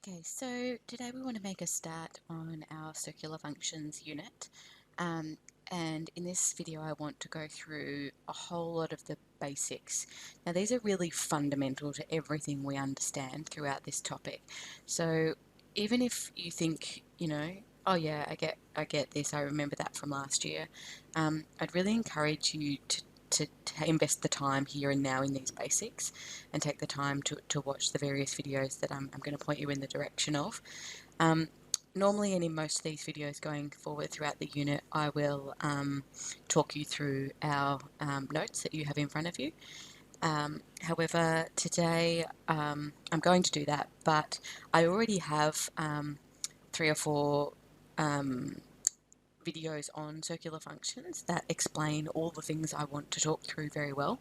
Okay, so today we want to make a start on our circular functions unit. And in this video I want to go through a whole lot of the basics. Now these are really fundamental to everything we understand throughout this topic. So even if you think, oh yeah, I get this, I remember that from last year, I'd really encourage you to invest the time here and now in these basics and take the time to watch the various videos that I'm going to point you in the direction of. Normally, and in most of these videos going forward throughout the unit, I will talk you through our notes that you have in front of you. However, today I'm going to do that, but I already have 3 or 4 videos on circular functions that explain all the things I want to talk through very well.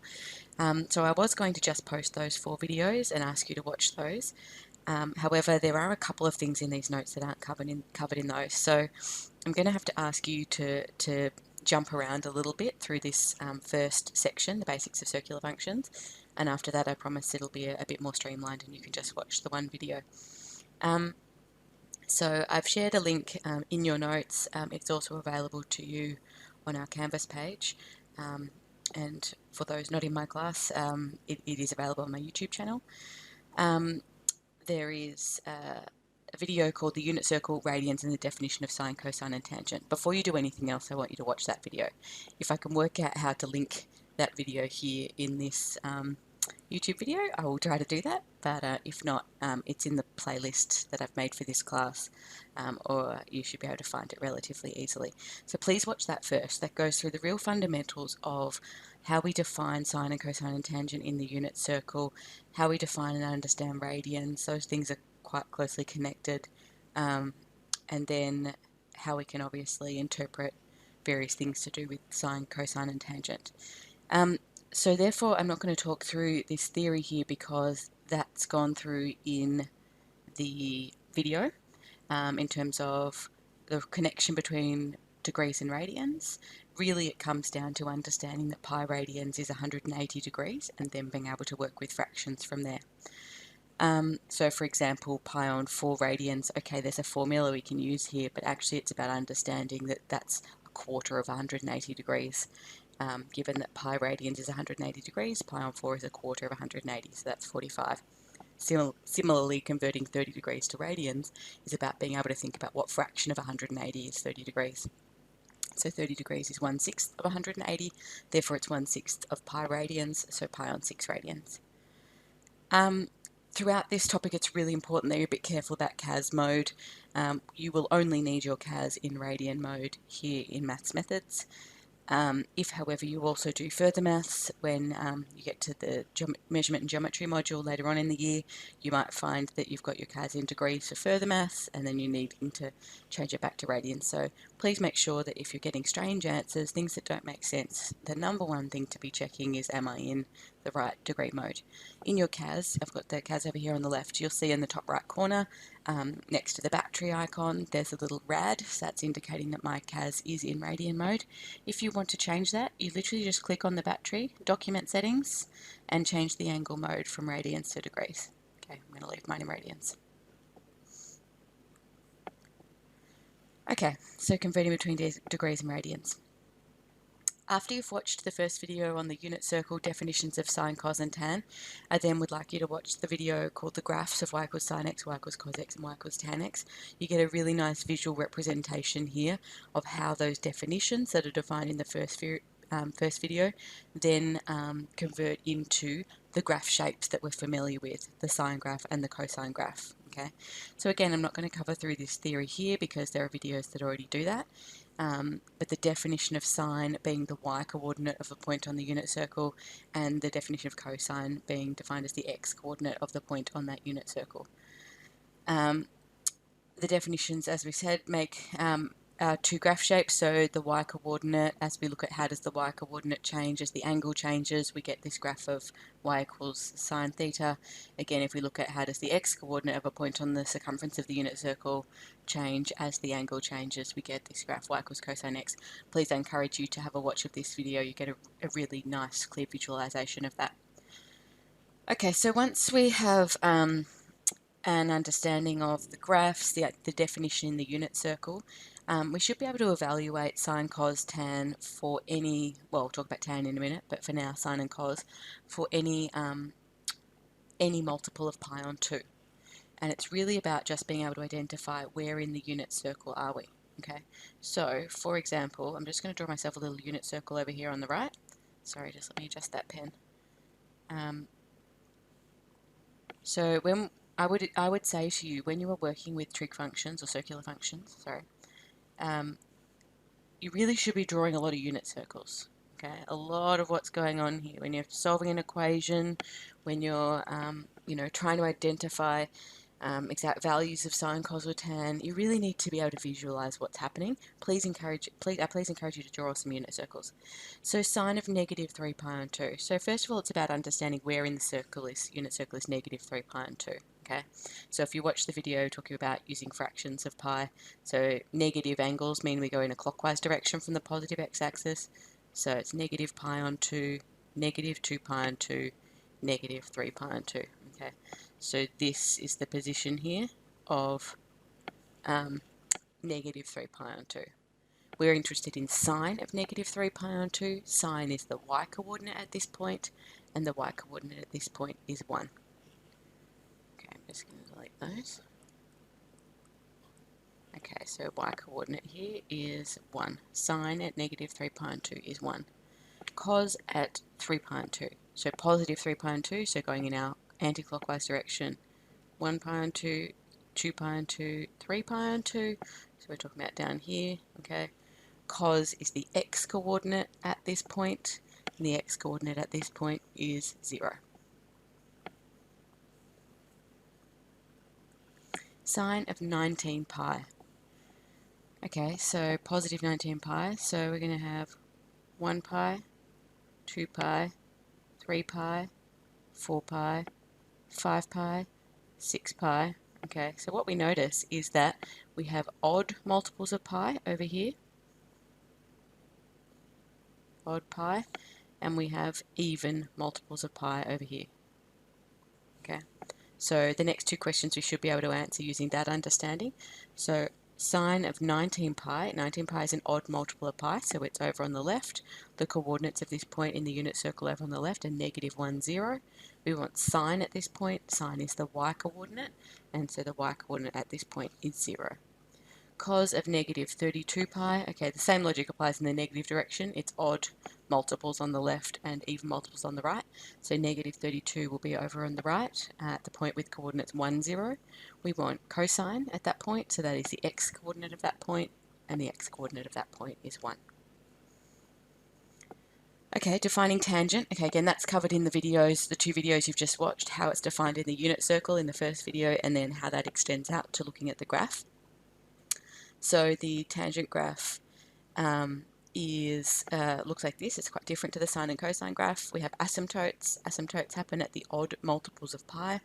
So I was going to just post those 4 videos and ask you to watch those. However, there are a couple of things in these notes that aren't covered in those. So I'm going to have to ask you to jump around a little bit through this first section, the basics of circular functions. And after that, I promise it'll be a bit more streamlined and you can just watch the one video. So I've shared a link in your notes. It's also available to you on our Canvas page. And for those not in my class, it is available on my YouTube channel. There is a video called The Unit Circle, Radians and the Definition of Sine, Cosine and Tangent. Before you do anything else, I want you to watch that video. If I can work out how to link that video here in this YouTube video, I will try to do that, but if not, it's in the playlist that I've made for this class, or you should be able to find it relatively easily. So please watch that first. That goes through the real fundamentals of how we define sine and cosine and tangent in the unit circle, how we define and understand radians. Those things are quite closely connected, and then how we can obviously interpret various things to do with sine, cosine and tangent. So therefore, I'm not going to talk through this theory here because that's gone through in the video in terms of the connection between degrees and radians. Really, it comes down to understanding that pi radians is 180 degrees and then being able to work with fractions from there. So for example, pi on 4 radians, okay, there's a formula we can use here, but actually it's about understanding that that's a quarter of 180 degrees. Given that pi radians is 180 degrees, pi on 4 is a quarter of 180, so that's 45. Similarly, converting 30 degrees to radians is about being able to think about what fraction of 180 is 30 degrees. So 30 degrees is 1/6 of 180, therefore it's 1/6 of pi radians, so pi on 6 radians. Throughout this topic, it's really important that you're a bit careful about CAS mode. You will only need your CAS in radian mode here in Maths Methods. If, however, you also do further maths, when you get to the measurement and geometry module later on in the year, you might find that you've got your CAS in degrees for further maths, and then you need to change it back to radians. So please make sure that if you're getting strange answers, things that don't make sense, the number one thing to be checking is, am I in the right degree mode? In your CAS, I've got the CAS over here on the left, you'll see in the top right corner, next to the battery icon, there's a little rad, so that's indicating that my CAS is in radian mode. If you want to change that, you literally just click on the battery, document settings, and change the angle mode from radians to degrees. Okay, I'm going to leave mine in radians. Okay, so converting between degrees and radians. After you've watched the first video on the unit circle definitions of sine, cos and tan, I then would like you to watch the video called the graphs of y equals sine x, y equals cos x and y equals tan x. You get a really nice visual representation here of how those definitions that are defined in the first video then convert into the graph shapes that we're familiar with, the sine graph and the cosine graph. Okay, so again, I'm not going to cover through this theory here because there are videos that already do that. But the definition of sine being the y-coordinate of a point on the unit circle, and the definition of cosine being defined as the x-coordinate of the point on that unit circle. The definitions, as we said, make 2 graph shapes. So the y-coordinate, as we look at how does the y-coordinate change as the angle changes, we get this graph of y equals sine theta. Again, if we look at how does the x-coordinate of a point on the circumference of the unit circle change as the angle changes, we get this graph y equals cosine x. Please, I encourage you to have a watch of this video. You get a really nice, clear visualization of that. Okay, so once we have an understanding of the graphs, the definition in the unit circle, we should be able to evaluate sine, cos, tan for any, well, we'll talk about tan in a minute, but for now, sine and cos for any multiple of pi on 2. And it's really about just being able to identify where in the unit circle are we. Okay, so for example, I'm just going to draw myself a little unit circle over here on the right. Sorry, just let me adjust that pen. So when I would say to you, when you are working with trig functions or circular functions, you really should be drawing a lot of unit circles. Okay, a lot of what's going on here when you're solving an equation, when you're trying to identify exact values of sine, cos, or tan, you really need to be able to visualize what's happening. Please encourage you to draw some unit circles. So sine of negative 3 pi on 2. So first of all, it's about understanding where in the unit circle is negative 3 pi on 2. Okay, so if you watch the video talking about using fractions of pi, so negative angles mean we go in a clockwise direction from the positive x-axis. So it's negative pi on 2, negative 2 pi on 2, negative 3 pi on 2. Okay, so this is the position here of negative 3 pi on 2. We're interested in sine of negative 3 pi on 2. Sine is the y-coordinate at this point, and the y-coordinate at this point is 1. Okay, I'm just going to delete those. Okay, so y-coordinate here is 1. Sine at negative 3 pi on 2 is 1. Cos at 3 pi on 2. So positive 3 pi on 2, so going in our anti-clockwise direction, 1 pi on 2, 2 pi on 2, 3 pi on 2. So we're talking about down here, okay. Cos is the x-coordinate at this point, and the x-coordinate at this point is 0. Sine of 19 pi. Okay, so positive 19 pi, so we're going to have 1 pi, 2 pi, 3 pi, 4 pi, 5 pi, 6 pi. Okay, so what we notice is that we have odd multiples of pi over here, odd pi, and we have even multiples of pi over here. Okay, so the next two questions we should be able to answer using that understanding. So sine of 19 pi is an odd multiple of pi, so it's over on the left. The coordinates of this point in the unit circle over on the left are negative 1, 0. We want sine at this point. Sine is the y-coordinate, and so the y-coordinate at this point is 0. Cos of negative 32 pi, okay, the same logic applies in the negative direction. It's odd multiples on the left and even multiples on the right. So negative 32 will be over on the right at the point with coordinates 1, 0. We want cosine at that point, so that is the x-coordinate of that point, and the x-coordinate of that point is 1. Okay, defining tangent. Okay, again, that's covered in the videos, the two videos you've just watched, how it's defined in the unit circle in the first video, and then how that extends out to looking at the graph. So the tangent graph looks like this. It's quite different to the sine and cosine graph. We have asymptotes. Asymptotes happen at the odd multiples of pi,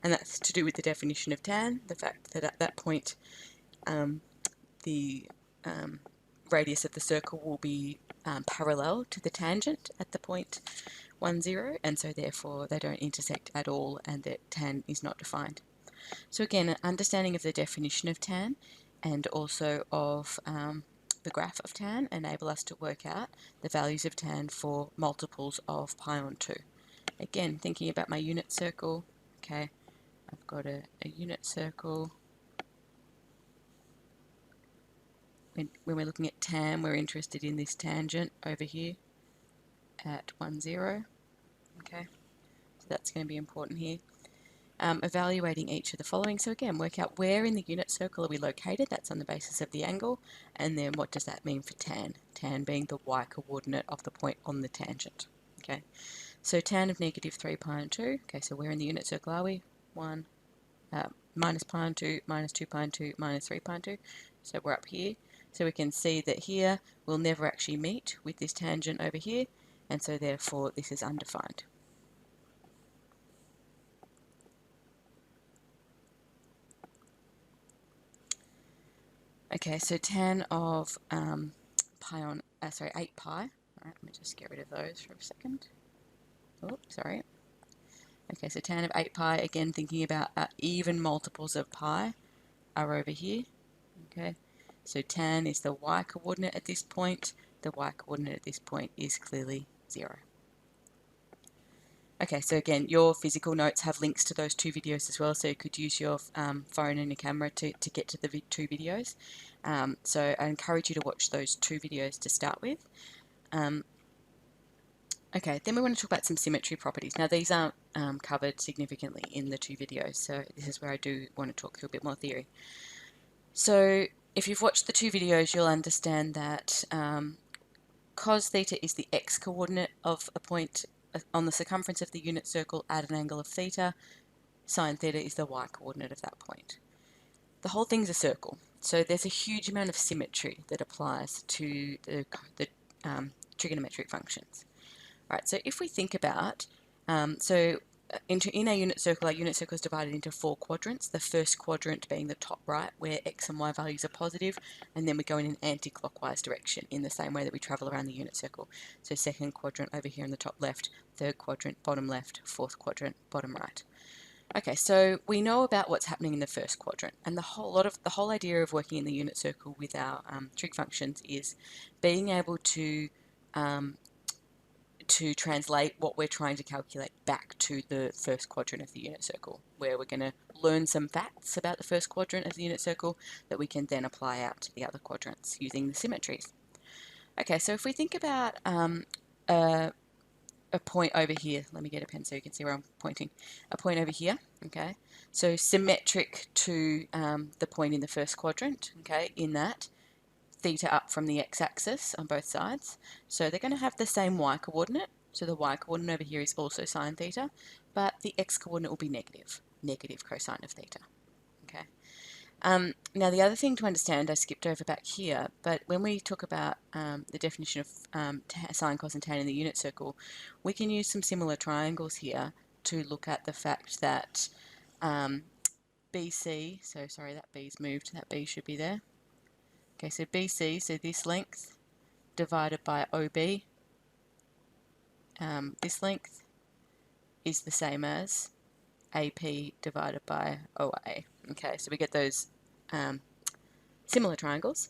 and that's to do with the definition of tan, the fact that at that point the radius of the circle will be parallel to the tangent at the point 1, 0, and so therefore they don't intersect at all, and that tan is not defined. So again, an understanding of the definition of tan and also of the graph of tan enable us to work out the values of tan for multiples of pi on 2. Again, thinking about my unit circle, okay, I've got a unit circle. When we're looking at tan, we're interested in this tangent over here at 1, 0. Okay, so that's going to be important here. Evaluating each of the following. So again, work out where in the unit circle are we located. That's on the basis of the angle. And then what does that mean for tan? Tan being the y-coordinate of the point on the tangent. Okay, so tan of negative 3 pi on 2. Okay, so where in the unit circle are we? 1, minus pi on 2, minus 2 pi on 2, minus 3 pi on 2. So we're up here. So we can see that here we'll never actually meet with this tangent over here, and so therefore this is undefined. Okay, so tan of 8 pi. All right, let me just get rid of those for a second. Oh, sorry. Okay, so tan of 8 pi, again thinking about even multiples of pi are over here. Okay, so tan is the y coordinate at this point. The y coordinate at this point is clearly 0. Okay, so again, your physical notes have links to those 2 videos as well, so you could use your phone and your camera to get to the 2 videos. So I encourage you to watch those 2 videos to start with. Okay, then we want to talk about some symmetry properties. Now these aren't covered significantly in the 2 videos, so this is where I do want to talk through a bit more theory. So if you've watched the 2 videos, you'll understand that cos theta is the x-coordinate of a point on the circumference of the unit circle at an angle of theta. Sine theta is the y-coordinate of that point. The whole thing's a circle, so there's a huge amount of symmetry that applies to the trigonometric functions. Right, so if we think about, in our unit circle is divided into 4 quadrants, the first quadrant being the top right, where x and y values are positive, and then we go in an anti-clockwise direction in the same way that we travel around the unit circle. So second quadrant over here in the top left, third quadrant bottom left, fourth quadrant bottom right. Okay, so we know about what's happening in the first quadrant, and the whole idea of working in the unit circle with our trig functions is being able to translate what we're trying to calculate back to the first quadrant of the unit circle, where we're going to learn some facts about the first quadrant of the unit circle that we can then apply out to the other quadrants using the symmetries. Okay, so if we think about a point over here, let me get a pen so you can see where I'm pointing, a point over here, okay, so symmetric to the point in the first quadrant, okay, in that theta up from the x-axis on both sides. So they're going to have the same y-coordinate. So the y-coordinate over here is also sine theta, but the x-coordinate will be negative cosine of theta. Okay. Now the other thing to understand, I skipped over back here, but when we talk about the definition of sine, cos and tan in the unit circle, we can use some similar triangles here to look at the fact that BC, so sorry that B's moved, that B should be there. Okay, so BC, so this length divided by OB, this length is the same as AP divided by OA. Okay, so we get those similar triangles,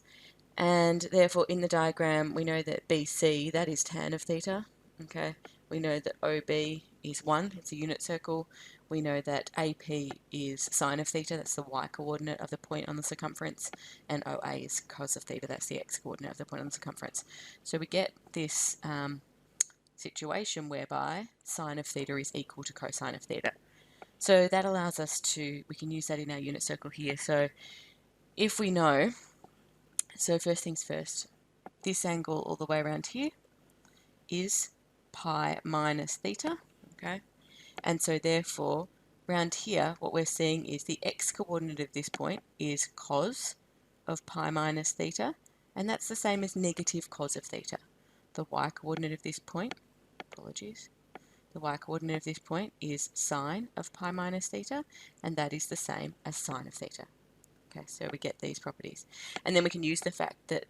and therefore in the diagram we know that BC, that is tan of theta. Okay, we know that OB is 1, it's a unit circle. We know that AP is sine of theta, that's the y-coordinate of the point on the circumference, and OA is cos of theta, that's the x-coordinate of the point on the circumference. So we get this situation whereby sine of theta is equal to cosine of theta. So that allows us to, we can use that in our unit circle here. So if we know, so first things first, this angle all the way around here is pi minus theta, okay? And so therefore, around here, what we're seeing is the x-coordinate of this point is cos of pi minus theta, and that's the same as negative cos of theta. The y-coordinate of this point, apologies, the y-coordinate of this point is sine of pi minus theta, and that is the same as sine of theta. Okay, so we get these properties. And then we can use the fact that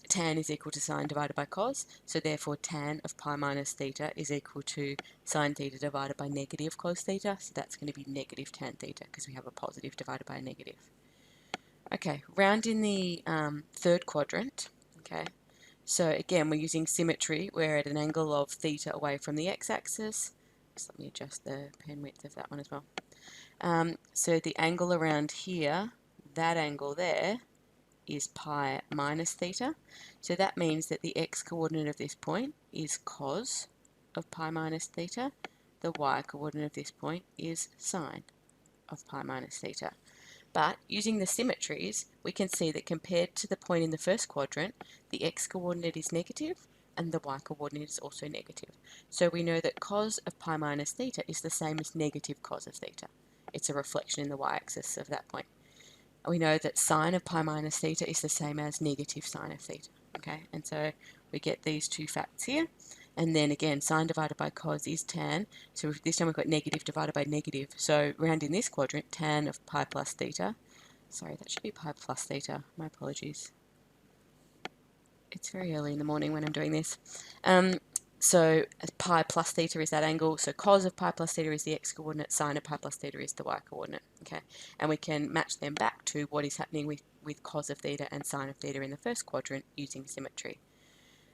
tan is equal to sine divided by cos, so therefore tan of pi minus theta is equal to sine theta divided by negative cos theta, so that's going to be negative tan theta because we have a positive divided by a negative. Okay, round in the third quadrant, okay, so again we're using symmetry, we're at an angle of theta away from the x-axis. Just let me adjust the pen width of that one as well. So the angle around here, that angle there, is pi minus theta. So that means that the x-coordinate of this point is cos of pi minus theta. The y-coordinate of this point is sine of pi minus theta. But using the symmetries, we can see that compared to the point in the first quadrant, the x-coordinate is negative and the y-coordinate is also negative. So we know that cos of pi minus theta is the same as negative cos of theta. It's a reflection in the y-axis of that point. We know that sine of pi minus theta is the same as negative sine of theta. Okay, and so we get these 2 facts here. And then again, sine divided by cos is tan. So this time we've got negative divided by negative. So round in this quadrant, tan of pi plus theta. Sorry, that should be pi plus theta. My apologies. It's very early in the morning when I'm doing this. So pi plus theta is that angle, so cos of pi plus theta is the x-coordinate, sine of pi plus theta is the y-coordinate, okay? And we can match them back to what is happening with cos of theta and sine of theta in the first quadrant using symmetry.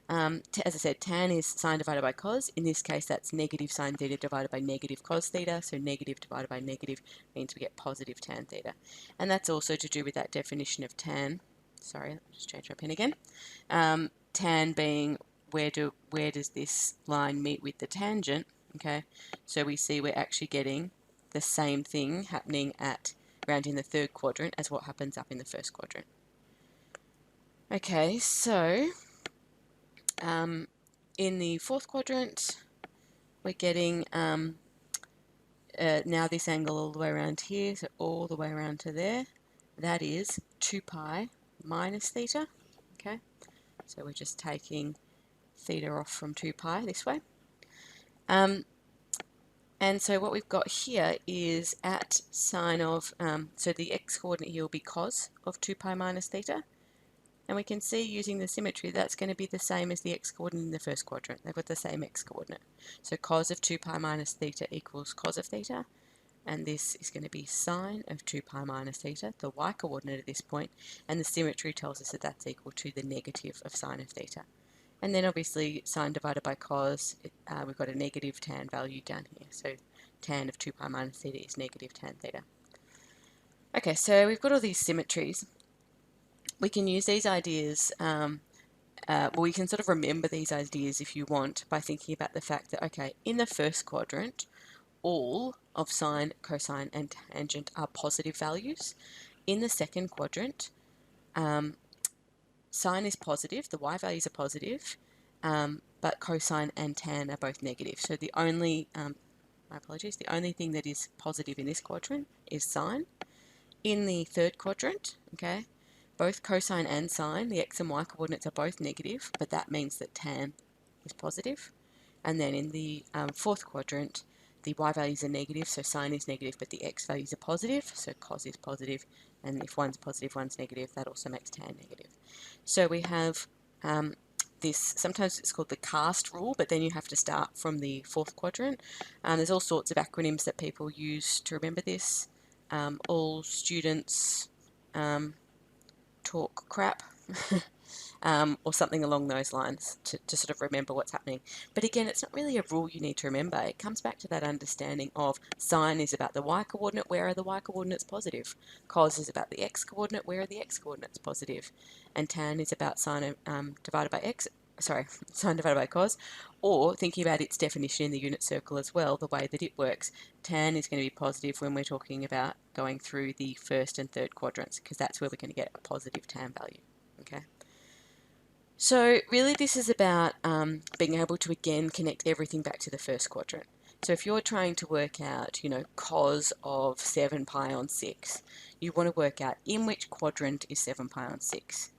As I said, tan is sine divided by cos. In this case, that's negative sine theta divided by negative cos theta. So negative divided by negative means we get positive tan theta. And that's also to do with that definition of tan. Sorry, let me just change my pen again. Tan being where does this line meet with the tangent? Okay, so we see we're actually getting the same thing happening around in the third quadrant as what happens up in the first quadrant. Okay, so in the fourth quadrant, we're getting now this angle all the way around here, so all the way around to there. That is 2 pi minus theta. Okay, so we're just taking theta off from 2 pi this way. And so what we've got here is at sine of, so the x-coordinate here will be cos of 2 pi minus theta. And we can see using the symmetry that's going to be the same as the x-coordinate in the first quadrant. They've got the same x-coordinate. So cos of 2 pi minus theta equals cos of theta. And this is going to be sine of 2 pi minus theta, the y-coordinate at this point. And the symmetry tells us that that's equal to the negative of sine of theta. And then obviously sine divided by cos, we've got a negative tan value down here. So tan of 2 pi minus theta is negative tan theta. Okay, so we've got all these symmetries. We can use these ideas, well, we can sort of remember these ideas if you want by thinking about the fact that, okay, in the first quadrant, all of sine, cosine, and tangent are positive values. In the second quadrant, sine is positive, the y values are positive, but cosine and tan are both negative. So the only, my apologies, the only thing that is positive in this quadrant is sine. In the third quadrant, okay, both cosine and sine, the x and y coordinates are both negative, but that means that tan is positive. And then in the fourth quadrant, the y values are negative, so sine is negative, but the x values are positive, so cos is positive, and if one's positive, one's negative, that also makes tan negative. So we have this, sometimes it's called the cast rule, but then you have to start from the fourth quadrant. There's all sorts of acronyms that people use to remember this. All students talk crap. Or something along those lines to sort of remember what's happening. But again, it's not really a rule you need to remember. It comes back to that understanding of sine is about the y-coordinate, where are the y-coordinates positive? Cos is about the x-coordinate, where are the x-coordinates positive? And tan is about sine divided by x, sorry, sine divided by cos, or thinking about its definition in the unit circle as well, the way that it works. Tan is going to be positive when we're talking about going through the first and third quadrants, because that's where we're going to get a positive tan value, okay? So really this is about being able to again connect everything back to the first quadrant. So if you're trying to work out, you know, cos of 7 pi on 6, you want to work out in which quadrant is 7 pi on 6.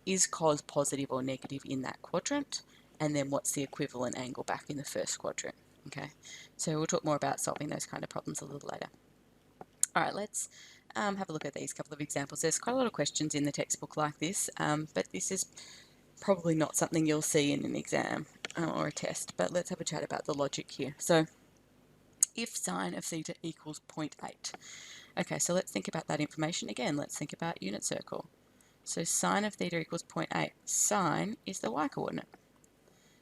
Is cos positive or negative in that quadrant? And then what's the equivalent angle back in the first quadrant? Okay, so we'll talk more about solving those kind of problems a little later. All right, let's have a look at these couple of examples. There's quite a lot of questions in the textbook like this, but this is probably not something you'll see in an exam or a test, but let's have a chat about the logic here. So if sine of theta equals 0.8. Okay, so let's think about that information again. Let's think about unit circle. So sine of theta equals 0.8. Sine is the y-coordinate.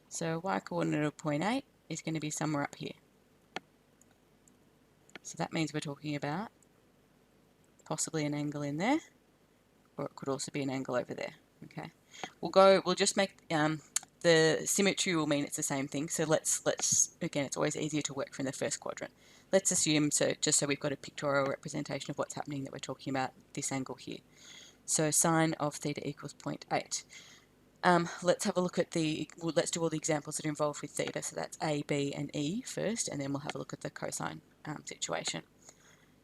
So y-coordinate of 0.8 is going to be somewhere up here. So that means we're talking about possibly an angle in there, or it could also be an angle over there. Okay, we'll just make the symmetry will mean it's the same thing. So let's again, it's always easier to work from the first quadrant. Let's assume, so just so we've got a pictorial representation of what's happening, that we're talking about this angle here. So sine of theta equals 0.8. Let's have a look at let's do all the examples that are involved with theta. So that's A, B, and E first, and then we'll have a look at the cosine situation.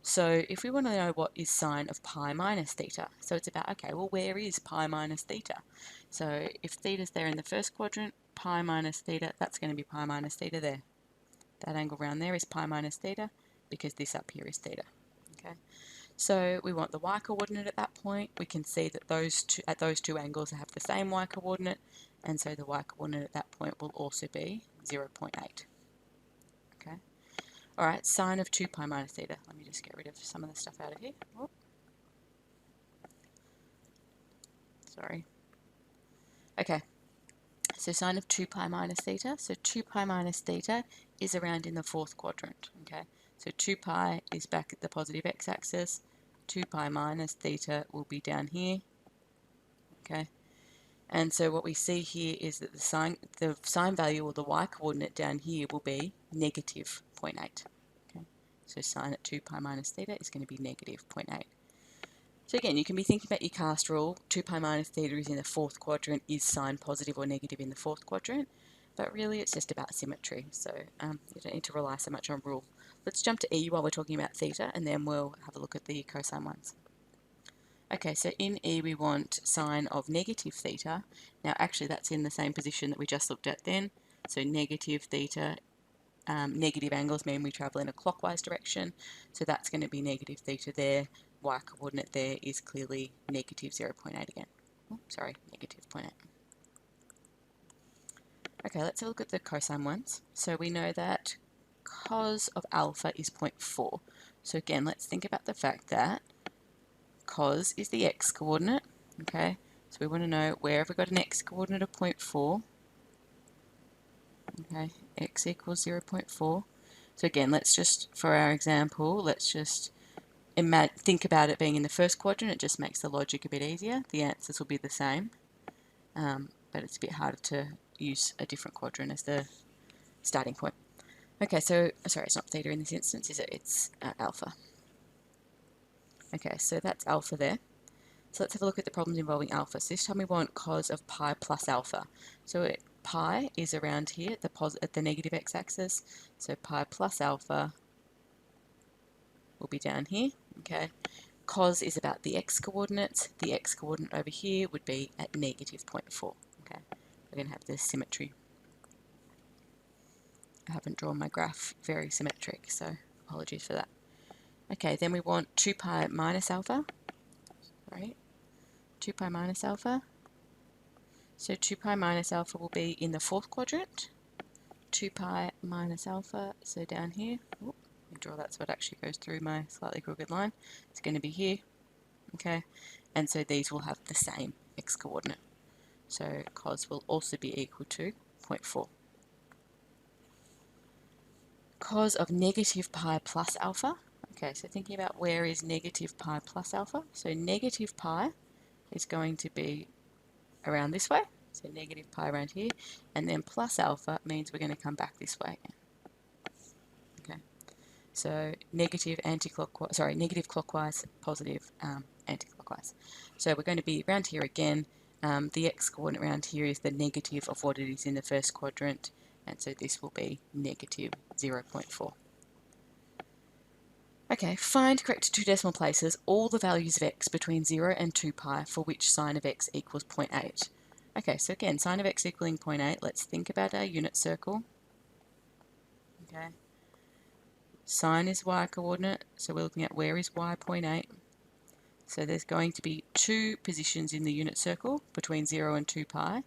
So if we want to know what is sine of pi minus theta, so it's about, okay, well, where is pi minus theta? So if theta's there in the first quadrant, pi minus theta, that's going to be pi minus theta there. That angle around there is pi minus theta, because this up here is theta. Okay. So we want the y-coordinate at that point. We can see that those two angles have the same y-coordinate, and so the y-coordinate at that point will also be 0.8. Okay. All right, sine of 2 pi minus theta. Let me just get rid of some of the stuff out of here. Oh. Sorry. Okay, so sine of 2 pi minus theta. So 2 pi minus theta is around in the fourth quadrant. Okay, so 2 pi is back at the positive x-axis. 2 pi minus theta will be down here. Okay, and so what we see here is that the sine value, or the y-coordinate down here, will be negative 0.8. Okay, so sine at 2 pi minus theta is going to be negative 0.8. So again, you can be thinking about your cast rule. 2 pi minus theta is in the fourth quadrant. Is sine positive or negative in the fourth quadrant? But really, it's just about symmetry. So you don't need to rely so much on rule. Let's jump to E while we're talking about theta, and then we'll have a look at the cosine ones. Okay, so in E we want sine of negative theta. Now actually that's in the same position that we just looked at then. So negative theta, negative angles mean we travel in a clockwise direction. So that's going to be negative theta there. Y coordinate there is clearly negative 0.8 again. Oh, sorry, negative 0.8. Okay, let's have a look at the cosine ones. So we know that cos of alpha is 0.4. So again, let's think about the fact that cos is the x-coordinate. Okay, so we want to know where have we got an x-coordinate of 0.4. Okay, x equals 0.4. So again, let's just, for our example, let's just think about it being in the first quadrant. It just makes the logic a bit easier. The answers will be the same, but it's a bit harder to use a different quadrant as the starting point. Okay, so, sorry, it's not theta in this instance, is it? It's alpha. Okay, so that's alpha there. So let's have a look at the problems involving alpha. So this time we want cos of pi plus alpha. So pi is around here at the negative x-axis. So pi plus alpha will be down here. Okay. Cos is about the x-coordinates. The x-coordinate over here would be at negative 0.4. Okay. We're going to have this symmetry. I haven't drawn my graph very symmetric, so apologies for that. Okay, then we want 2 pi minus alpha. Right. 2 pi minus alpha. So 2 pi minus alpha will be in the fourth quadrant. 2 pi minus alpha, so down here. Let me draw that so it actually goes through my slightly crooked line. It's going to be here. Okay, and so these will have the same x-coordinate. So cos will also be equal to 0.4. Cos of negative pi plus alpha. Okay, so thinking about where is negative pi plus alpha. So negative pi is going to be around this way. So negative pi around here. And then plus alpha means we're going to come back this way. Okay. So negative clockwise, positive anti-clockwise. So we're going to be around here again. The x-coordinate around here is the negative of what it is in the first quadrant. And so this will be negative 0.4. Okay, find correct two decimal places all the values of x between 0 and 2 pi for which sine of x equals 0.8. Okay, so again, sine of x equaling 0.8, let's think about our unit circle. Okay. Sine is y-coordinate, so we're looking at where is y 0.8. So there's going to be two positions in the unit circle between 0 and 2 pi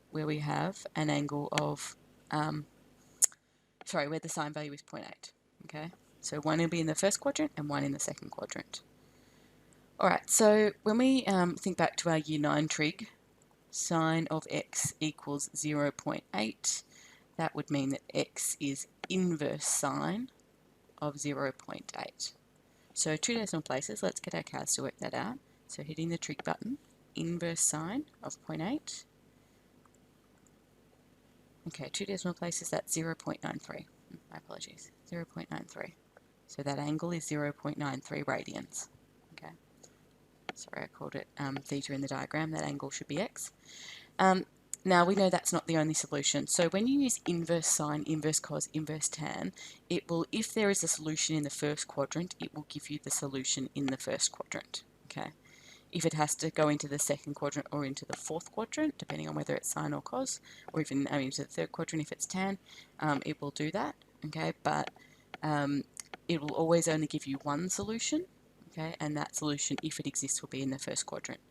where we have an angle of, where the sine value is 0.8. Okay. So one will be in the first quadrant and one in the second quadrant. Alright, so when we think back to our year 9 trig, sine of x equals 0.8, that would mean that x is inverse sine of 0.8. So two decimal places, let's get our calcs to work that out. So hitting the trig button, inverse sine of 0.8. Okay, two decimal places, that's 0.93. My apologies, 0.93. So that angle is 0.93 radians. Okay. Sorry, I called it theta in the diagram. That angle should be x. Now we know that's not the only solution. So when you use inverse sine, inverse cos, inverse tan, it will, if there is a solution in the first quadrant, it will give you the solution in the first quadrant. Okay. If it has to go into the second quadrant or into the fourth quadrant, depending on whether it's sine or cos, or even into the third quadrant if it's tan, it will do that. Okay, but it will always only give you one solution, okay, and that solution, if it exists, will be in the first quadrant.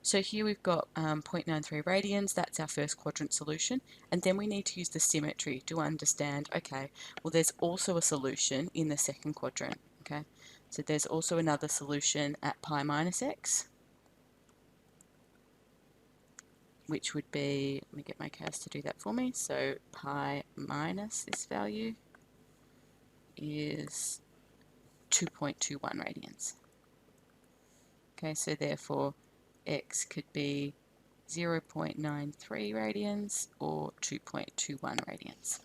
So here we've got 0.93 radians, that's our first quadrant solution, and then we need to use the symmetry to understand, okay, well there's also a solution in the second quadrant, okay? So there's also another solution at pi minus x, which would be, let me get my CAS to do that for me, so pi minus this value is 2.21 radians. Okay, so therefore x could be 0.93 radians or 2.21 radians.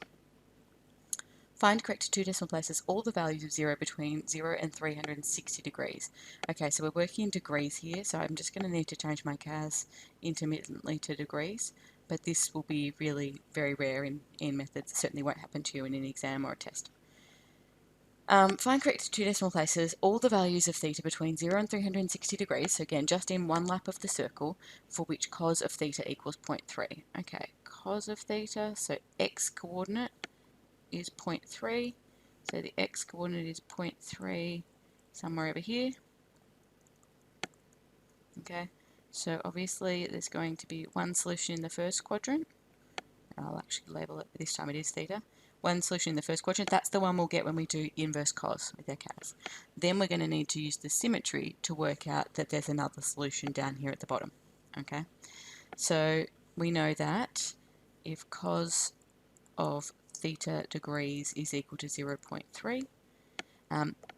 Find correct two decimal places all the values of 0 between 0 and 360 degrees. Okay, so we're working in degrees here, so I'm just going to need to change my CAS intermittently to degrees, but this will be really very rare in methods. It certainly won't happen to you in an exam or a test. Find correct two decimal places all the values of theta between 0 and 360 degrees, so again just in one lap of the circle, for which cos of theta equals 0.3. Okay, cos of theta, so x coordinate is 0.3, so the x coordinate is 0.3 somewhere over here. Okay, so obviously there's going to be one solution in the first quadrant. I'll actually label it, this time it is theta. One solution in the first quadrant, that's the one we'll get when we do inverse cos with our CAS. Then we're going to need to use the symmetry to work out that there's another solution down here at the bottom. Okay, so we know that if cos of theta degrees is equal to 0.3.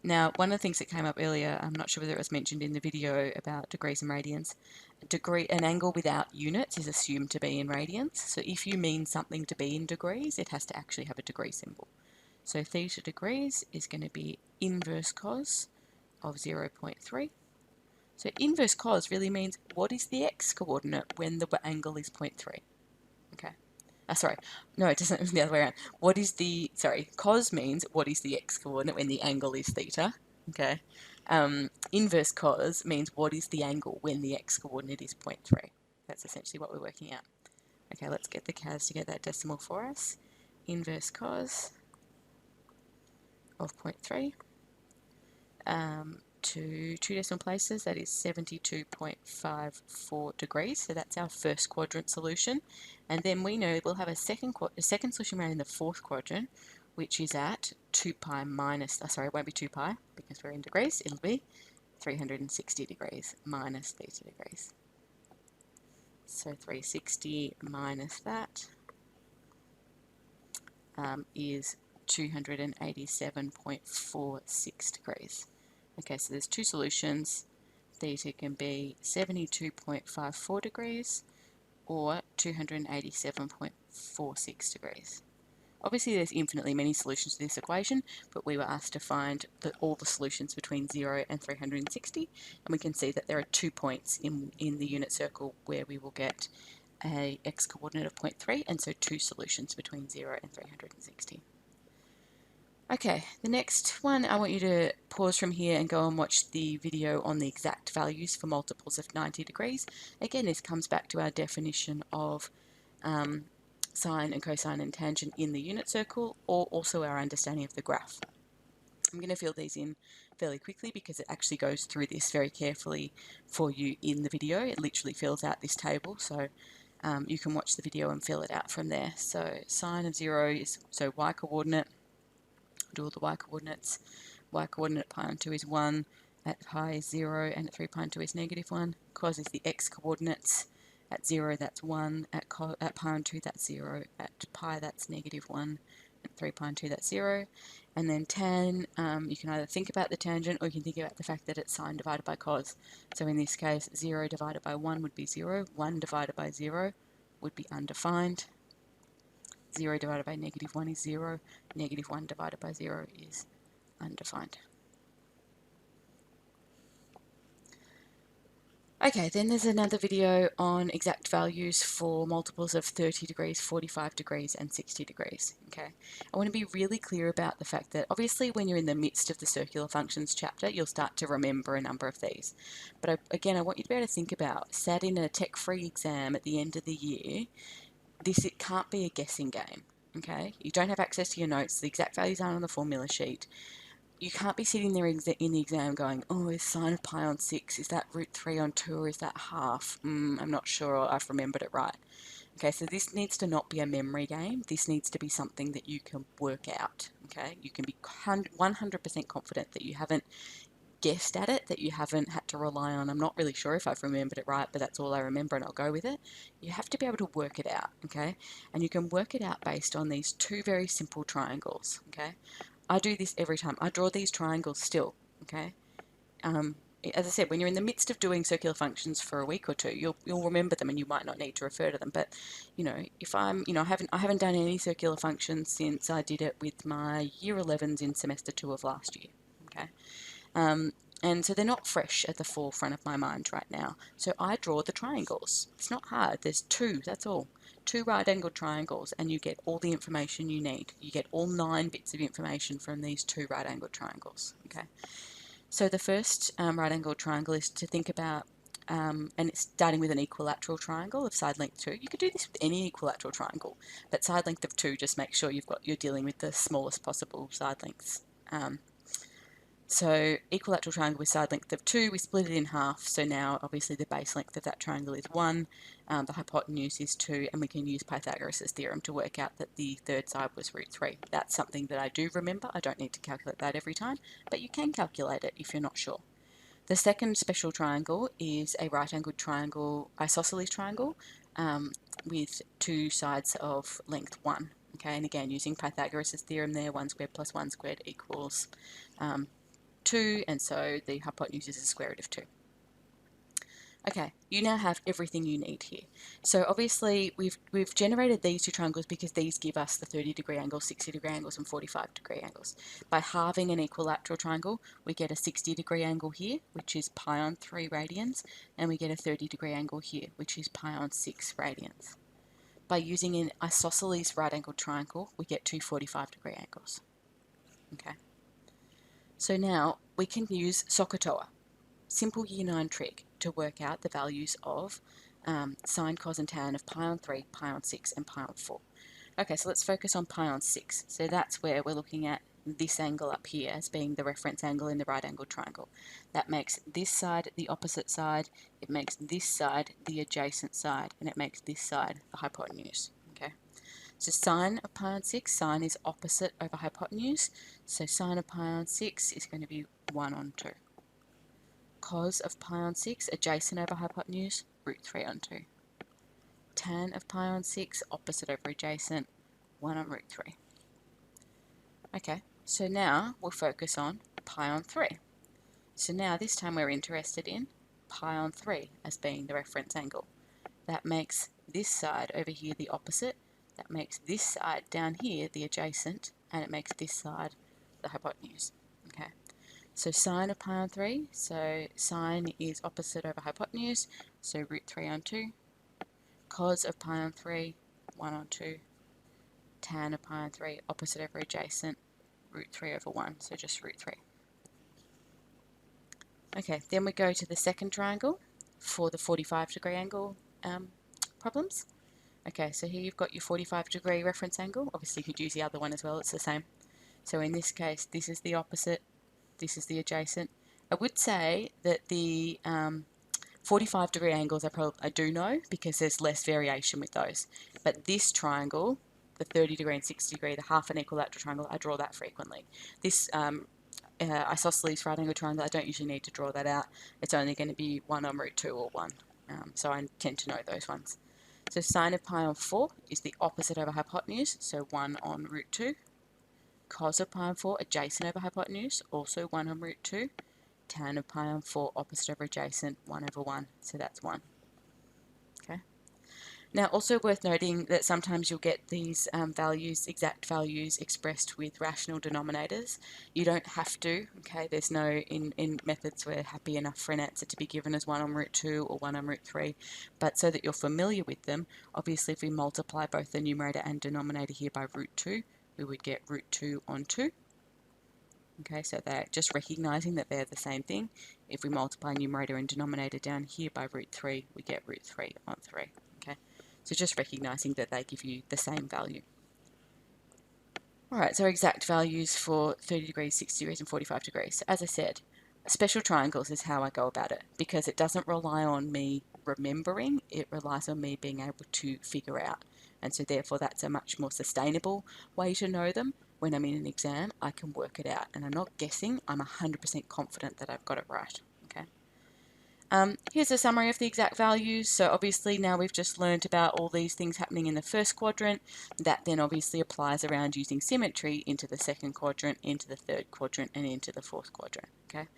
Now, one of the things that came up earlier, I'm not sure whether it was mentioned in the video about degrees and radians, an angle without units is assumed to be in radians. So if you mean something to be in degrees, it has to actually have a degree symbol. So theta degrees is going to be inverse cos of 0.3. So inverse cos really means what is the x coordinate when the angle is 0.3? Okay. Sorry, no, it doesn't, the other way around. What is the, sorry, cos means what is the x coordinate when the angle is theta, okay? Inverse cos means what is the angle when the x coordinate is 0.3. That's essentially what we're working out. Okay, let's get the CAS to get that decimal for us. Inverse cos of 0.3 to two decimal places, that is 72.54 degrees, so that's our first quadrant solution. And then we know we'll have a second solution around in the fourth quadrant, which is at 2 pi minus, sorry, it won't be 2 pi because we're in degrees, it'll be 360 degrees minus theta degrees. So 360 minus that is 287.46 degrees. Okay, so there's two solutions. Theta can be 72.54 degrees or 287.46 degrees. Obviously there's infinitely many solutions to this equation, but we were asked to find all the solutions between 0 and 360, and we can see that there are 2 points in the unit circle where we will get a x coordinate of 0.3, and so two solutions between 0 and 360. Okay, the next one, I want you to pause from here and go and watch the video on the exact values for multiples of 90 degrees. Again, this comes back to our definition of sine and cosine and tangent in the unit circle, or also our understanding of the graph. I'm going to fill these in fairly quickly because it actually goes through this very carefully for you in the video. It literally fills out this table, so you can watch the video and fill it out from there. So sine of 0 is, so y coordinate, do all the y coordinates. Y coordinate at pi on 2 is 1, at pi is 0, and at 3 pi on 2 is negative 1. Cos is the x coordinates. At 0 that's 1, at pi on 2 that's 0, at pi that's negative 1, at 3 pi on 2 that's 0. And then tan, you can either think about the tangent or you can think about the fact that it's sine divided by cos. So in this case, 0 divided by 1 would be 0, 1 divided by 0 would be undefined. 0 divided by negative 1 is 0, negative 1 divided by 0 is undefined. Okay, then there's another video on exact values for multiples of 30 degrees, 45 degrees, and 60 degrees. Okay, I want to be really clear about the fact that obviously when you're in the midst of the circular functions chapter, you'll start to remember a number of these. But again, I want you to be able to think about, sat in a tech-free exam at the end of the year, it can't be a guessing game. Okay, you don't have access to your notes, the exact values aren't on the formula sheet. you can't be sitting there in the exam going, oh, is sine of pi on 6, is that root 3 on 2, or is that half? I'm not sure I've remembered it right. Okay, so this needs to not be a memory game. This needs to be something that you can work out, okay? You can be 100% confident that you haven't guessed at it, that you haven't had to rely on, I'm not really sure if I've remembered it right, but that's all I remember and I'll go with it. You have to be able to work it out, okay? And you can work it out based on these two very simple triangles, okay? I do this every time. I draw these triangles still, okay? As I said, when you're in the midst of doing circular functions for a week or two, you'll remember them and you might not need to refer to them. But if I'm, I haven't done any circular functions since I did it with my year 11s in semester 2 of last year. Okay, and so they're not fresh at the forefront of my mind right now. So I draw the triangles. It's not hard. There's two. That's all. Two right-angled triangles, and you get all the information you need. You get all 9 bits of information from these two right-angled triangles. Okay. So the first right-angled triangle is to think about, and it's starting with an equilateral triangle of side length 2. You could do this with any equilateral triangle, but side length of 2, just make sure you're dealing with the smallest possible side lengths. So equilateral triangle with side length of 2, we split it in half. So now obviously the base length of that triangle is 1, the hypotenuse is 2, and we can use Pythagoras' theorem to work out that the third side was root 3. That's something that I do remember. I don't need to calculate that every time, but you can calculate it if you're not sure. The second special triangle is a right-angled triangle, isosceles triangle, with two sides of length 1. Okay, and again using Pythagoras' theorem there, 1 squared plus 1 squared equals 2, and so the hypotenuse is the square root of 2. Okay, you now have everything you need here. So obviously we've generated these two triangles because these give us the 30-degree angles, 60-degree angles, and 45-degree angles. By halving an equilateral triangle, we get a 60-degree angle here, which is pi on 3 radians, and we get a 30-degree angle here, which is pi on 6 radians. By using an isosceles right-angled triangle, we get two 45-degree angles. Okay. So now we can use SOHCAHTOA, simple year 9 trig, to work out the values of sine, cos and tan of pi on 3, pi on 6 and pi on 4. Okay, so let's focus on pi on 6. So that's where we're looking at this angle up here as being the reference angle in the right angled triangle. That makes this side the opposite side, it makes this side the adjacent side, and it makes this side the hypotenuse. Okay. So sine of pi on 6, sine is opposite over hypotenuse, so sine of pi on 6 is going to be 1 on 2. Cos of pi on 6, adjacent over hypotenuse, root 3 on 2. Tan of pi on 6, opposite over adjacent, 1 on root 3. Okay, so now we'll focus on pi on 3. So now this time we're interested in pi on 3 as being the reference angle. That makes this side over here the opposite, that makes this side down here the adjacent, and it makes this side the hypotenuse. Okay, so sine of pi on 3, so sine is opposite over hypotenuse, so root 3 on 2. Cos of pi on 3, 1 on 2. Tan of pi on 3, opposite over adjacent, root 3 over 1, so just root 3. Okay, then we go to the second triangle for the 45-degree angle problems. Okay, so here you've got your 45-degree reference angle. Obviously you could use the other one as well, it's the same. So in this case, this is the opposite, this is the adjacent. I would say that the 45-degree angles I do know because there's less variation with those. But this triangle, the 30-degree and 60-degree, the half an equilateral triangle, I draw that frequently. This isosceles right angle triangle, I don't usually need to draw that out. It's only going to be 1 on root 2 or 1. So I tend to know those ones. So sine of pi on 4 is the opposite over hypotenuse, so 1 on root 2. Cos of pi on 4, adjacent over hypotenuse, also 1 on root 2. Tan of pi on 4, opposite over adjacent, 1 over 1, so that's 1. Okay. Now also worth noting that sometimes you'll get these values, exact values expressed with rational denominators. You don't have to, okay, there's no, in methods we're happy enough for an answer to be given as 1 on root 2 or 1 on root 3, but so that you're familiar with them, obviously if we multiply both the numerator and denominator here by root 2, we would get root 2 on 2. Okay, so they're just recognizing that they're the same thing. If we multiply numerator and denominator down here by root 3, we get root 3 on 3. Okay, so just recognizing that they give you the same value. Alright, so exact values for 30 degrees, 60 degrees, and 45 degrees. So as I said, special triangles is how I go about it because it doesn't rely on me remembering, it relies on me being able to figure out. And so therefore that's a much more sustainable way to know them. When I'm in an exam, I can work it out and I'm not guessing, I'm 100% confident that I've got it right. Okay. Here's a summary of the exact values. So obviously now we've just learned about all these things happening in the first quadrant. That then obviously applies around using symmetry into the second quadrant, into the third quadrant, and into the fourth quadrant. Okay.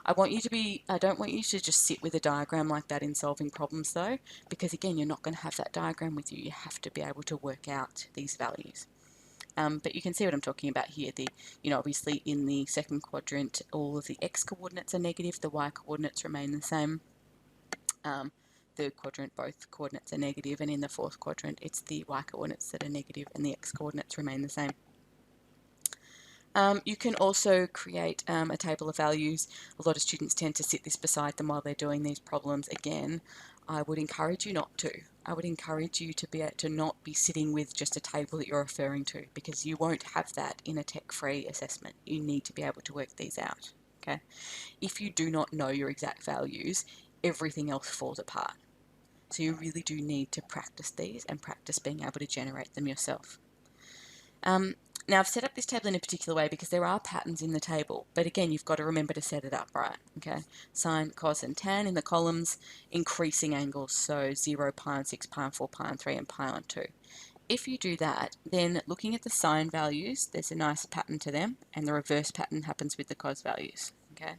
I don't want you to just sit with a diagram like that in solving problems though, because again, you're not going to have that diagram with you. You have to be able to work out these values. But you can see what I'm talking about here. Obviously in the second quadrant, all of the x coordinates are negative, the y coordinates remain the same. Third quadrant, both coordinates are negative, and in the fourth quadrant, it's the y coordinates that are negative and the x coordinates remain the same. You can also create a table of values. A lot of students tend to sit this beside them while they're doing these problems. Again, I would encourage you not to. I would encourage you to not be sitting with just a table that you're referring to, because you won't have that in a tech-free assessment. You need to be able to work these out. Okay? If you do not know your exact values, everything else falls apart. So you really do need to practice these and practice being able to generate them yourself. Now I've set up this table in a particular way because there are patterns in the table, but again, you've got to remember to set it up right, okay? Sine, cos, and tan in the columns, increasing angles, so 0, pi on 6, pi on 4, pi on 3, and pi on 2. If you do that, then looking at the sine values, there's a nice pattern to them, and the reverse pattern happens with the cos values, okay?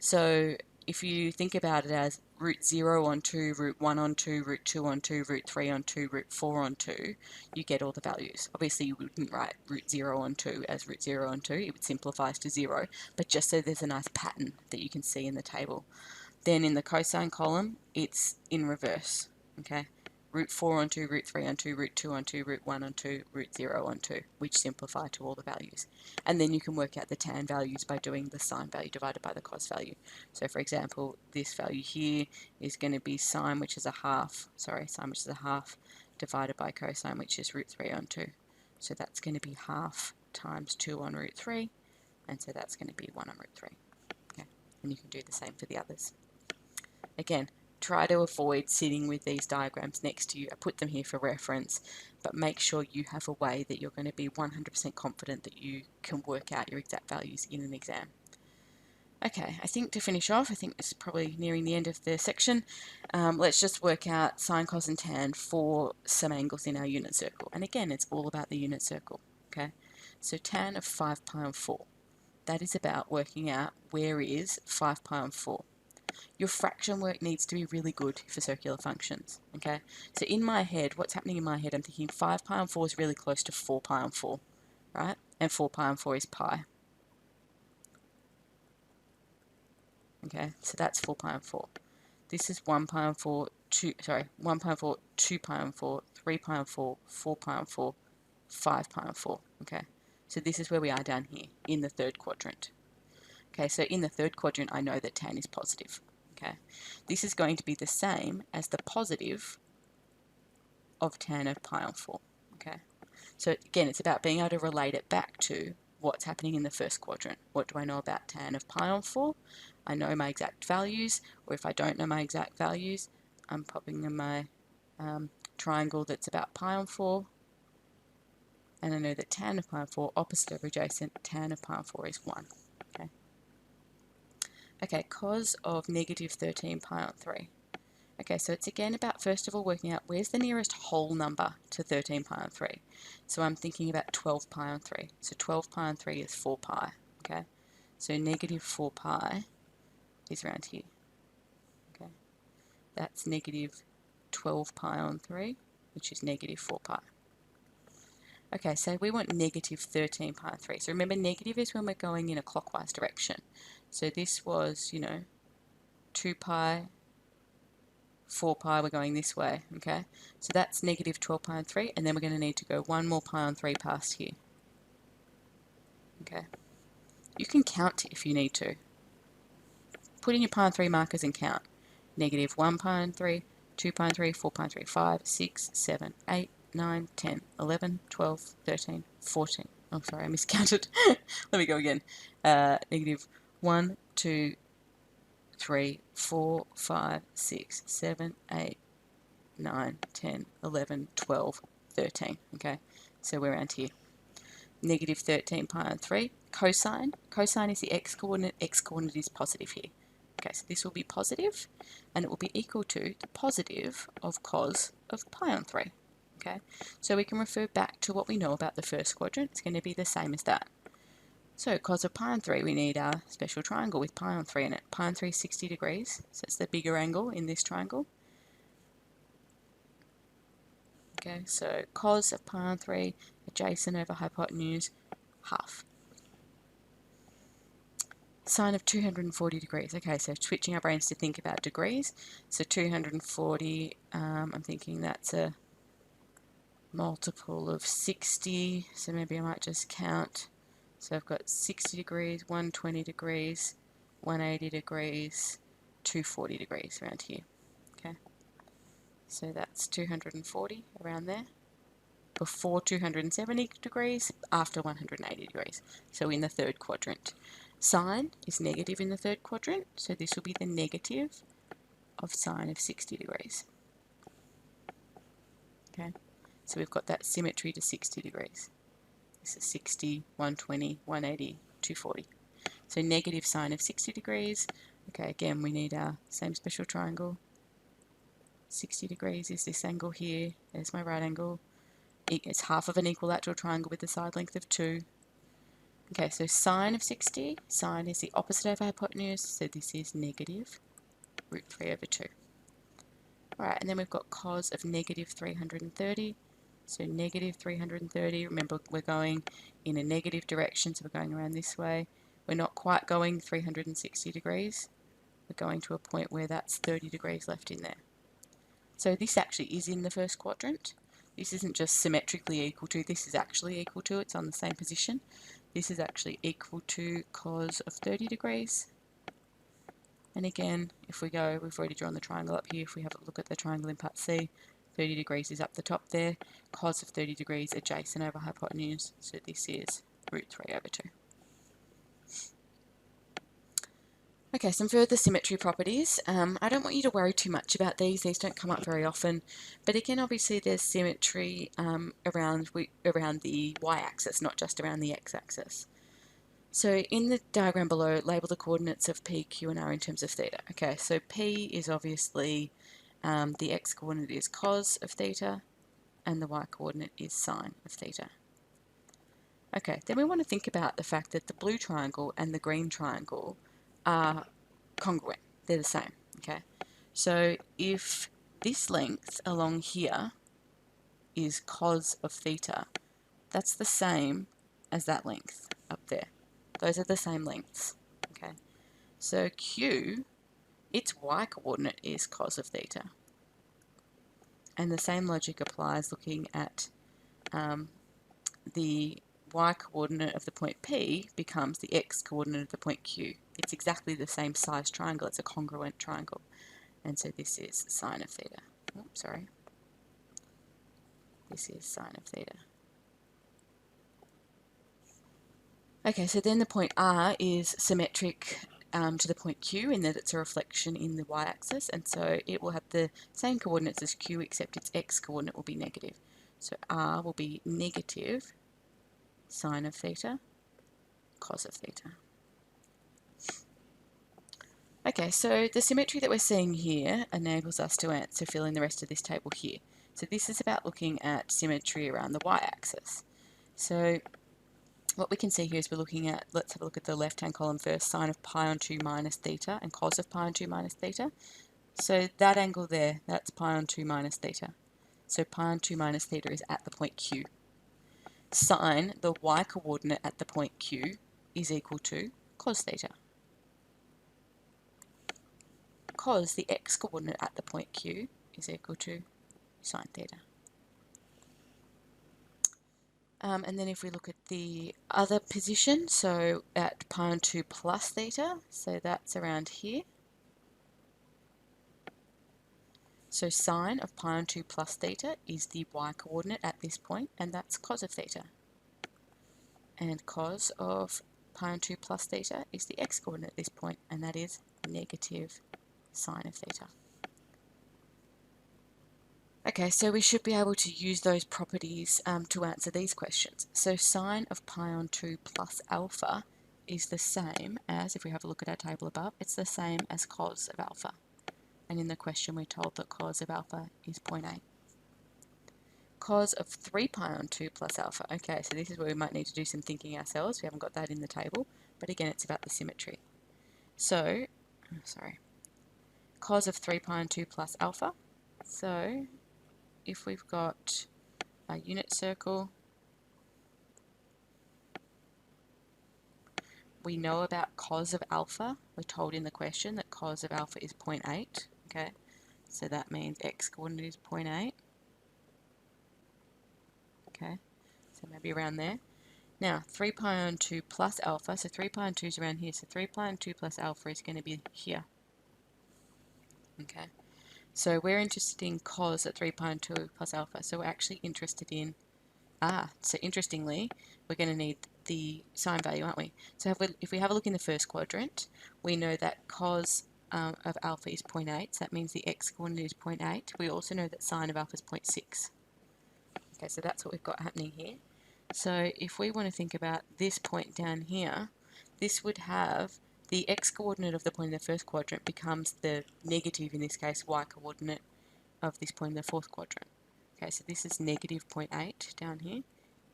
So if you think about it as root 0 on 2, root 1 on 2, root 2 on 2, root 3 on 2, root 4 on 2, you get all the values. Obviously, you wouldn't write root 0 on 2 as root 0 on 2. It would simplify to 0, but just so there's a nice pattern that you can see in the table. Then in the cosine column, it's in reverse, okay? Root 4 on 2, root 3 on 2, root 2 on 2, root 1 on 2, root 0 on 2, which simplify to all the values. And then you can work out the tan values by doing the sine value divided by the cos value. So for example, this value here is going to be sine, which is a half, divided by cosine, which is root 3 on 2. So that's going to be half times 2 on root 3, and so that's going to be 1 on root 3. Okay, and you can do the same for the others. Again, try to avoid sitting with these diagrams next to you. I put them here for reference, but make sure you have a way that you're going to be 100% confident that you can work out your exact values in an exam. Okay, I think to finish off, I think it's probably nearing the end of the section. Let's just work out sine, cos, and tan for some angles in our unit circle. And again, it's all about the unit circle. Okay, so tan of 5 pi on 4. That is about working out where is 5 pi on 4. Your fraction work needs to be really good for circular functions, okay? So in my head, what's happening in my head, I'm thinking 5 pi on 4 is really close to 4 pi on 4, right? And 4 pi on 4 is pi. Okay, so that's 4 pi on 4. This is 1 pi on 4, 1 pi on 4, 2 pi on 4, 3 pi on 4, 4 pi on 4, 5 pi on 4, okay? So this is where we are down here, in the third quadrant. Okay, so in the third quadrant, I know that tan is positive. Okay, this is going to be the same as the positive of tan of pi on 4. Okay, so again, it's about being able to relate it back to what's happening in the first quadrant. What do I know about tan of pi on 4? I know my exact values, or if I don't know my exact values, I'm popping in my triangle that's about pi on 4, and I know that tan of pi on 4, opposite over adjacent, tan of pi on 4 is 1. Okay. Okay, cos of negative 13 pi on 3. Okay, so it's again about first of all working out where's the nearest whole number to 13 pi on 3. So I'm thinking about 12 pi on 3. So 12 pi on 3 is 4 pi. Okay, so negative 4 pi is around here. Okay, that's negative 12 pi on 3, which is negative 4 pi. Okay, so we want negative 13 pi on 3. So remember, negative is when we're going in a clockwise direction. So this was, 2 pi, 4 pi, we're going this way, okay? So that's negative 12 pi on 3, and then we're going to need to go 1 more pi on 3 past here. Okay? You can count if you need to. Put in your pi on 3 markers and count. Negative 1 pi on 3, 2 pi on 3, 4 pi on 3, 5, 6, 7, 8, 9, 10, 11, 12, 13, 14. Oh, sorry, I miscounted. Let me go again. Negative 1, 2, 3, 4, 5, 6, 7, 8, 9, 10, 11, 12, 13. Okay, so we're around here. Negative 13 pi on 3. Cosine. Cosine is the x-coordinate. X-coordinate is positive here. Okay, so this will be positive, and it will be equal to the positive of cos of pi on 3. Okay, so we can refer back to what we know about the first quadrant. It's going to be the same as that. So cos of pi on 3, we need our special triangle with pi on 3 in it. Pi on 3 is 60 degrees, so it's the bigger angle in this triangle. Okay, so cos of pi on 3, adjacent over hypotenuse, half. Sine of 240 degrees. Okay, so switching our brains to think about degrees. So 240, I'm thinking that's a multiple of 60, so maybe I might just count. So I've got 60 degrees, 120 degrees, 180 degrees, 240 degrees around here. Okay, so that's 240 around there. Before 270 degrees, after 180 degrees. So in the third quadrant. Sine is negative in the third quadrant, so this will be the negative of sine of 60 degrees. Okay, so we've got that symmetry to 60 degrees. This is 60, 120, 180, 240. So negative sine of 60 degrees. Okay, again, we need our same special triangle. 60 degrees is this angle here. There's my right angle. It's half of an equilateral triangle with a side length of 2. Okay, so sine of 60, sine is the opposite over hypotenuse, so this is negative root 3 over 2. Alright, and then we've got cos of negative 330, so negative 330, remember we're going in a negative direction, so we're going around this way. We're not quite going 360 degrees, we're going to a point where that's 30 degrees left in there. So this actually is in the first quadrant. This isn't just symmetrically equal to, this is actually equal to, it's on the same position. This is actually equal to cos of 30 degrees. And again, if we go, we've already drawn the triangle up here, if we have a look at the triangle in part C, 30 degrees is up the top there, cos of 30 degrees adjacent over hypotenuse, so this is root 3 over 2. Okay, some further symmetry properties. I don't want you to worry too much about these don't come up very often, but again, obviously there's symmetry around the y-axis, not just around the x-axis. So in the diagram below, label the coordinates of P, Q and R in terms of theta. Okay, so P is obviously, the x-coordinate is cos of theta, and the y-coordinate is sine of theta. Okay, then we want to think about the fact that the blue triangle and the green triangle are congruent. They're the same, okay? So if this length along here is cos of theta, that's the same as that length up there. Those are the same lengths, okay? So Q, its y-coordinate is cos of theta. And the same logic applies looking at the y-coordinate of the point P becomes the x-coordinate of the point Q. It's exactly the same size triangle. It's a congruent triangle. And so this is sine of theta. Oops, sorry. This is sine of theta. Okay, so then the point R is symmetric to the point Q in that it's a reflection in the y-axis, and so it will have the same coordinates as Q, except its x-coordinate will be negative. So R will be negative sine of theta, cos of theta. Okay, so the symmetry that we're seeing here enables us to fill in the rest of this table here. So this is about looking at symmetry around the y-axis. So what we can see here is we're looking at, let's have a look at the left-hand column first, sine of pi on 2 minus theta and cos of pi on 2 minus theta. So that angle there, that's pi on 2 minus theta. So pi on 2 minus theta is at the point Q. Sine, the y-coordinate at the point Q, is equal to cos theta. Cos, the x-coordinate at the point Q, is equal to sine theta. And then if we look at the other position, so at pi on 2 plus theta, so that's around here. So sine of pi on 2 plus theta is the y-coordinate at this point, and that's cos of theta. and cos of pi on 2 plus theta is the x-coordinate at this point, and that is negative sine of theta. Okay, so we should be able to use those properties to answer these questions. So sine of pi on 2 plus alpha is the same as, if we have a look at our table above, it's the same as cos of alpha. And in the question we're told that cos of alpha is 0.8. Cos of 3 pi on 2 plus alpha. Okay, so this is where we might need to do some thinking ourselves. We haven't got that in the table, but again, it's about the symmetry. So, cos of 3 pi on 2 plus alpha. So, if we've got a unit circle, we know about cos of alpha. We're told in the question that cos of alpha is 0.8. Okay, so that means x coordinate is 0.8. Okay, so maybe around there. Now, 3 pi on 2 plus alpha, so 3 pi on 2 is around here, so 3 pi on 2 plus alpha is going to be here. Okay, so we're interested in cos at 3 pi on 2 plus alpha, so we're actually interested in, so interestingly, we're going to need the sine value, aren't we? So if we have a look in the first quadrant, we know that cos of alpha is 0.8, so that means the x-coordinate is 0.8. We also know that sine of alpha is 0.6. Okay, so that's what we've got happening here. So if we want to think about this point down here, this would have the x-coordinate of the point in the first quadrant becomes the negative, in this case, y-coordinate of this point in the fourth quadrant. Okay, so this is negative 0.8 down here,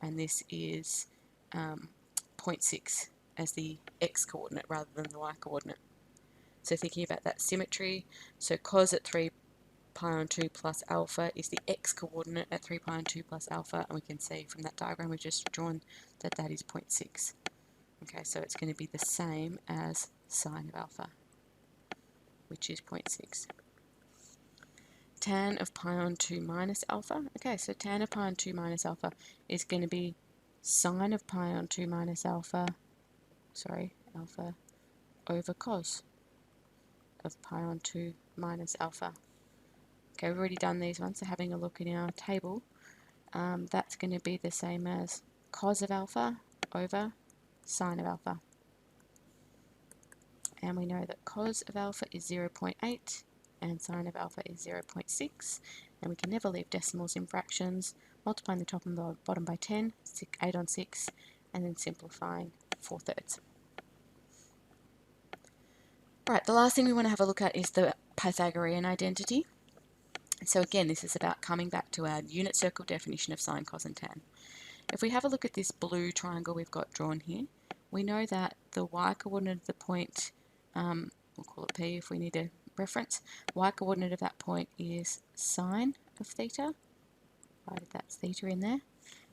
and this is 0.6 as the x-coordinate rather than the y-coordinate. So thinking about that symmetry, so cos at 3 pi on 2 plus alpha is the x-coordinate at 3 pi on 2 plus alpha, and we can see from that diagram we've just drawn that that is 0.6. Okay, so it's going to be the same as sine of alpha, which is 0.6. Tan of pi on 2 minus alpha. Okay, so tan of pi on 2 minus alpha is going to be sine of pi on 2 minus alpha, alpha over cos of pi on 2 minus alpha. Okay, we've already done these ones, so having a look in our table, that's going to be the same as cos of alpha over sine of alpha. And we know that cos of alpha is 0.8 and sine of alpha is 0.6. And we can never leave decimals in fractions. Multiplying the top and the bottom by 10, 8 on 6, and then simplifying 4/3. Right, the last thing we want to have a look at is the Pythagorean identity. So again, this is about coming back to our unit circle definition of sine, cos, and tan. If we have a look at this blue triangle we've got drawn here, we know that the y-coordinate of the point, we'll call it P if we need a reference, y-coordinate of that point is sine of theta, provided that's theta in there.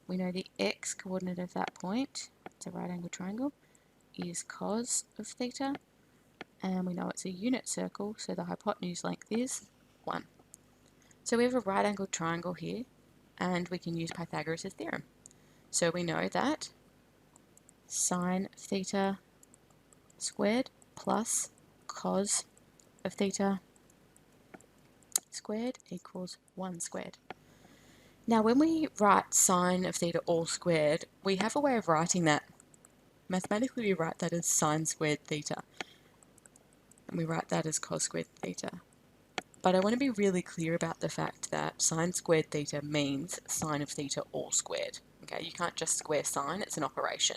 We know the x-coordinate of that point, it's a right angle triangle, is cos of theta, and we know it's a unit circle, so the hypotenuse length is 1. So we have a right angled triangle here, and we can use Pythagoras' theorem. So we know that sine of theta squared plus cos of theta squared equals 1 squared. Now when we write sine of theta all squared, we have a way of writing that. Mathematically we write that as sine squared theta, and we write that as cos squared theta. But I want to be really clear about the fact that sine squared theta means sine of theta all squared. Okay, you can't just square sine, it's an operation.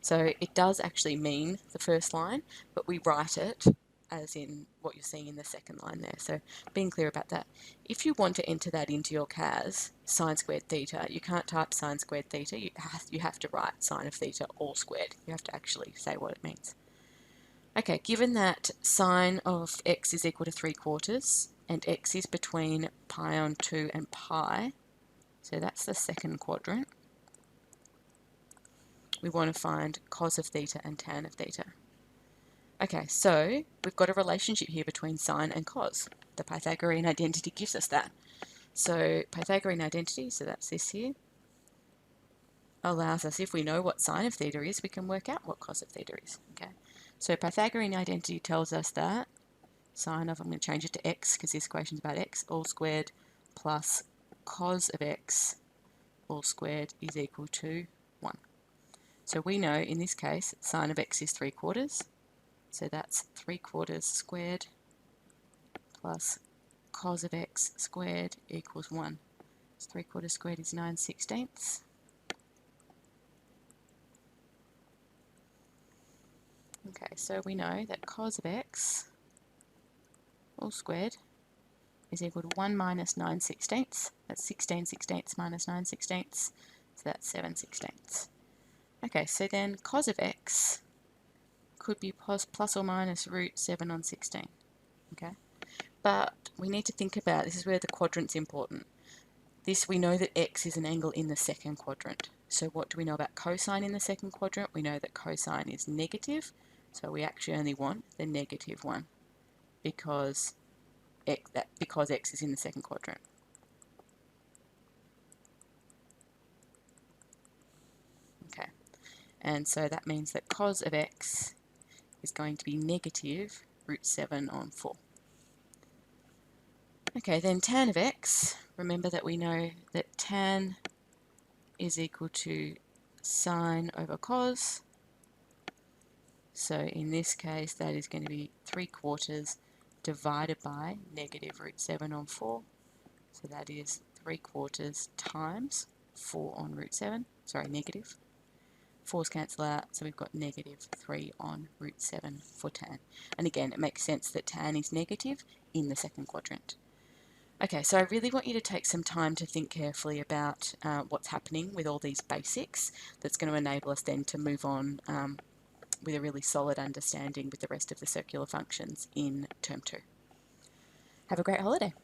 So it does actually mean the first line, but we write it as in what you're seeing in the second line there. So being clear about that. If you want to enter that into your CAS, sine squared theta, you can't type sine squared theta, you have to write sine of theta all squared. You have to actually say what it means. Okay, given that sine of x is equal to 3/4, and x is between pi on 2 and pi, so that's the second quadrant, we want to find cos of theta and tan of theta. Okay, so we've got a relationship here between sine and cos. The Pythagorean identity gives us that. So Pythagorean identity, so that's this here, allows us, if we know what sine of theta is, we can work out what cos of theta is. Okay, so Pythagorean identity tells us that sine of, I'm going to change it to x because this equation is about x, all squared plus cos of x all squared is equal to 1. So we know in this case sine of x is 3/4. So that's 3/4 squared plus cos of x squared equals 1. So 3/4 squared is 9/16. Okay, so we know that cos of x all squared is equal to 1 minus 9/16. That's 16/16 minus 9/16. So that's 7/16. Okay, so then cos of x could be plus or minus root 7 on 16. Okay, but we need to think about, this is where the quadrant's important. This, we know that x is an angle in the second quadrant. So what do we know about cosine in the second quadrant? We know that cosine is negative, so we actually only want the negative one because x is in the second quadrant. Okay, and so that means that cos of x is going to be negative root 7 on 4. Okay, then tan of x, remember that we know that tan is equal to sine over cos. So in this case, that is going to be 3/4 divided by negative root 7 on 4. So that is 3/4 times 4 on root 7. Sorry, negative. 4's cancel out, so we've got negative 3 on root 7 for tan. And again, it makes sense that tan is negative in the second quadrant. Okay, so I really want you to take some time to think carefully about what's happening with all these basics. That's going to enable us then to move on with a really solid understanding with the rest of the circular functions in term 2. Have a great holiday.